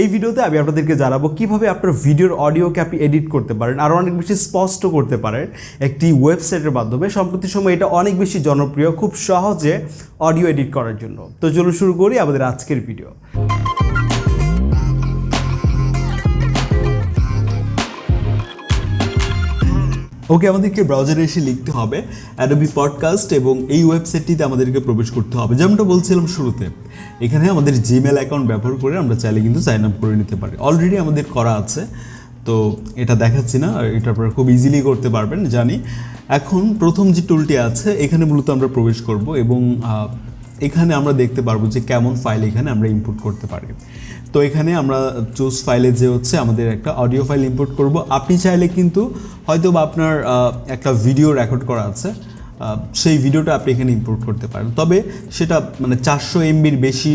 এই ভিডিওতে আমি আপনাদেরকে জানাবো কিভাবে আপনার ভিডিওর অডিওকে আপনি এডিট করতে পারেন আর অনেক বেশি স্পষ্ট করতে পারেন একটি ওয়েবসাইটের মাধ্যমে। সম্প্রতি সময় এটা অনেক বেশি জনপ্রিয়, খুব সহজে অডিও এডিট করার জন্য। তো চলুন শুরু করি আমাদের আজকের ভিডিও। ওকে, আমাদেরকে ব্রাউজারে এসে লিখতে হবে অ্যাডোবি পডকাস্ট এবং এই ওয়েবসাইটটিতে আমাদেরকে প্রবেশ করতে হবে। যেমনটা বলছিলাম শুরুতে, এখানে আমাদের জিমেল অ্যাকাউন্ট ব্যবহার করে আমরা চাইলে কিন্তু সাইন আপ করে নিতে পারি। অলরেডি আমাদের করা আছে, তো এটা দেখাচ্ছি না, এটা আপনারা খুব ইজিলি করতে পারবেন জানি। এখন প্রথম যে টুলটি আছে এখানে মূলত আমরা প্রবেশ করব এবং এখানে আমরা দেখতে পারবো যে কেমন ফাইল এখানে আমরা ইম্পোর্ট করতে পারি। তো এখানে আমরা চুজ ফাইলে যে হচ্ছে আমাদের একটা অডিও ফাইল ইম্পোর্ট করব। আপনি চাইলে কিন্তু হয়তো বা আপনার একটা ভিডিও রেকর্ড করা আছে, সেই ভিডিওটা আপনি এখানে ইম্পোর্ট করতে পারেন। তবে সেটা মানে 400 MBর বেশি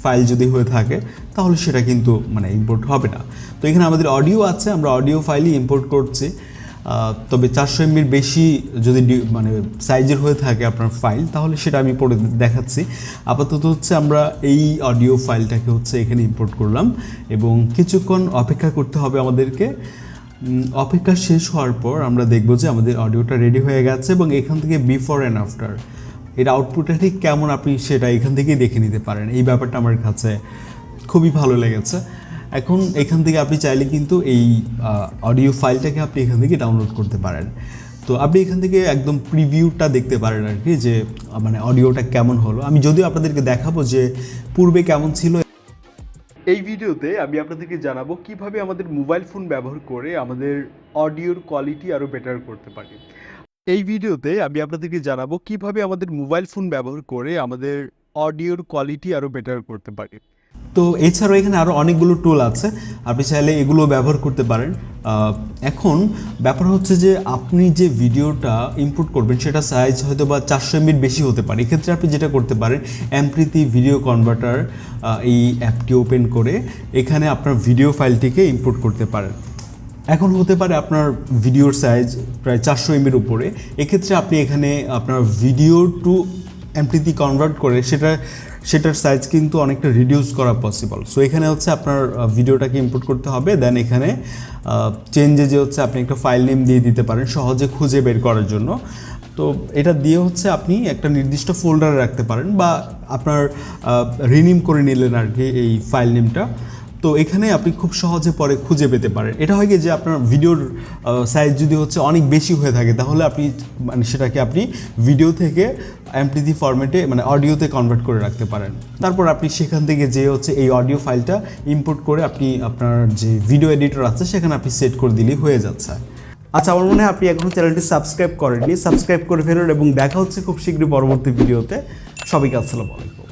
ফাইল যদি হয়ে থাকে তাহলে সেটা কিন্তু মানে ইম্পোর্ট হবে না। তো এখানে আমাদের অডিও আছে, আমরা অডিও ফাইলই ইম্পোর্ট করছি। তবে 400 MBর বেশি যদি মানে সাইজের হয়ে থাকে আপনার ফাইল তাহলে সেটা আমি পরে দেখাচ্ছি। আপাতত হচ্ছে আমরা এই অডিও ফাইলটাকে হচ্ছে এখানে ইম্পোর্ট করলাম এবং কিছুক্ষণ অপেক্ষা করতে হবে আমাদেরকে। অপেক্ষা শেষ হওয়ার পর আমরা দেখব যে আমাদের অডিওটা রেডি হয়ে গেছে এবং এখান থেকে বিফোর অ্যান্ড আফটার এর আউটপুটটা ঠিক কেমন আপনি সেটা এখান থেকেই দেখে নিতে পারেন। এই ব্যাপারটা আমার কাছে খুবই ভালো লেগেছে। এখন এখান থেকে আপনি চাইলে কিন্তু এই অডিও ফাইলটাকে আপনি এখান থেকে ডাউনলোড করতে পারেন। তো আপনি এখান থেকে একদম প্রিভিউটা দেখতে পারেন আর কি, যে মানে অডিওটা কেমন হলো। আমি যদিও আপনাদেরকে দেখাবো যে পূর্বে কেমন ছিল। এই ভিডিওতে আমি আপনাদেরকে জানাবো কিভাবে আমাদের মোবাইল ফোন ব্যবহার করে আমাদের অডিওর কোয়ালিটি আরও বেটার করতে পারি। এই ভিডিওতে আমি আপনাদেরকে জানাবো কিভাবে আমাদের মোবাইল ফোন ব্যবহার করে আমাদের অডিওর কোয়ালিটি আরও বেটার করতে পারি। তো এছাড়াও এখানে আরও অনেকগুলো টুল আছে, আপনি চাইলে এগুলো ব্যবহার করতে পারেন। এখন ব্যাপার হচ্ছে যে আপনি যে ভিডিওটা ইম্পোর্ট করবেন সেটা সাইজ হয়তো বা 400 MBর বেশি হতে পারে। এক্ষেত্রে আপনি যেটা করতে পারেন, MP3 ভিডিও কনভার্টার এই অ্যাপটি ওপেন করে এখানে আপনার ভিডিও ফাইলটিকে ইম্পোর্ট করতে পারেন। এখন হতে পারে আপনার ভিডিওর সাইজ প্রায় 400 MBর উপরে, এক্ষেত্রে আপনি এখানে আপনার ভিডিও টু MP3 কনভার্ট করে সেটার সাইজ কিন্তু অনেকটা রিডিউস করা পসিবল। সো এখানে হচ্ছে আপনার ভিডিওটাকে ইম্পোর্ট করতে হবে, দেন এখানে চেঞ্জে যে হচ্ছে আপনি একটা ফাইল নেম দিয়ে দিতে পারেন সহজে খুঁজে বের করার জন্য। তো এটা দিয়ে হচ্ছে আপনি একটা নির্দিষ্ট ফোল্ডারে রাখতে পারেন বা আপনার রিনেম করে নিলেন আর কি এই ফাইল নেমটা। তো এখানে আপনি খুব সহজে পরে খুঁজে পেতে পারেন। এটা হয় কি যে আপনার ভিডিওর সাইজ যদি হচ্ছে অনেক বেশি হয়ে থাকে তাহলে আপনি মানে সেটাকে আপনি ভিডিও থেকে MP3 ফরম্যাটে মানে অডিওতে কনভার্ট করে রাখতে পারেন। তারপর আপনি সেখান থেকে যে হচ্ছে এই অডিও ফাইলটা ইম্পোর্ট করে আপনি আপনার যে ভিডিও এডিটর আছে সেখানে আপনি সেট করে দিলেই হয়ে যাচ্ছে। আচ্ছা, আমার মনে হয় আপনি এখনও চ্যানেলটি সাবস্ক্রাইব করেননি, সাবস্ক্রাইব করে ফেলুন এবং দেখা হচ্ছে খুব শীঘ্রই পরবর্তী ভিডিওতে। সবাইকে আসসালামু আলাইকুম।